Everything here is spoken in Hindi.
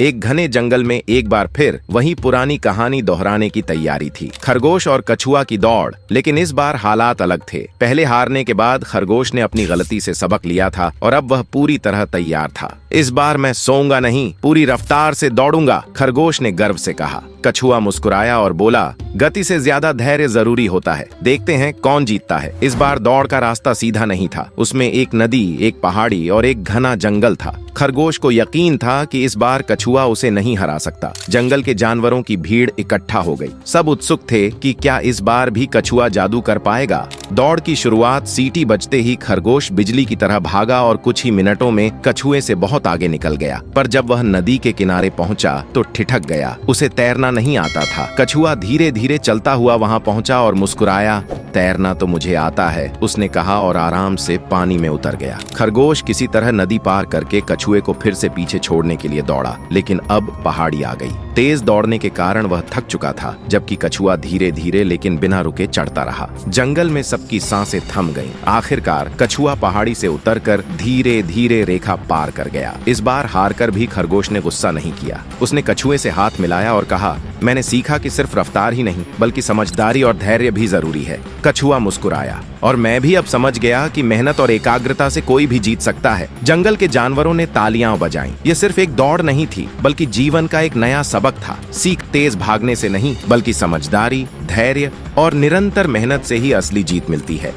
एक घने जंगल में एक बार फिर वही पुरानी कहानी दोहराने की तैयारी थी। खरगोश और कछुआ की दौड़, लेकिन इस बार हालात अलग थे। पहले हारने के बाद खरगोश ने अपनी गलती से सबक लिया था और अब वह पूरी तरह तैयार था। इस बार मैं सोऊंगा नहीं, पूरी रफ्तार से दौड़ूंगा, खरगोश ने गर्व से कहा। कछुआ मुस्कुराया और बोला, गति से ज्यादा धैर्य जरूरी होता है, देखते हैं कौन जीतता है। इस बार दौड़ का रास्ता सीधा नहीं था। उसमें एक नदी, एक पहाड़ी और एक घना जंगल था। खरगोश को यकीन था कि इस बार कछुआ उसे नहीं हरा सकता। जंगल के जानवरों की भीड़ इकट्ठा हो गई। सब उत्सुक थे कि क्या इस बार भी कछुआ जादू कर पाएगा। दौड़ की शुरुआत सीटी बजते ही खरगोश बिजली की तरह भागा और कुछ ही मिनटों में कछुए से बहुत आगे निकल गया। पर जब वह नदी के किनारे पहुंचा तो ठिठक गया। उसे तैरना नहीं आता था। कछुआ धीरे धीरे चलता हुआ वहां पहुंचा और मुस्कुराया। तैरना तो मुझे आता है, उसने कहा और आराम से पानी में उतर गया। खरगोश किसी तरह नदी पार करके कछुए को फिर से पीछे छोड़ने के लिए दौड़ा, लेकिन अब पहाड़ी आ गई। तेज दौड़ने के कारण वह थक चुका था, जबकि कछुआ धीरे धीरे लेकिन बिना रुके चढ़ता रहा। जंगल में सबकी सांसें थम गईं। आखिरकार कछुआ पहाड़ी से उतरकर धीरे धीरे रेखा पार कर गया। इस बार हारकर भी खरगोश ने गुस्सा नहीं किया। उसने कछुए से हाथ मिलाया और कहा, मैंने सीखा कि सिर्फ रफ्तार ही नहीं बल्कि समझदारी और धैर्य भी जरूरी है। कछुआ मुस्कुराया, और मैं भी अब समझ गया कि मेहनत और एकाग्रता से कोई भी जीत सकता है। जंगल के जानवरों ने तालियां बजाईं। यह सिर्फ एक दौड़ नहीं थी, बल्कि जीवन का एक नया सबक था। सीख तेज भागने से नहीं, बल्कि समझदारी, धैर्य और निरंतर मेहनत से ही असली जीत मिलती है।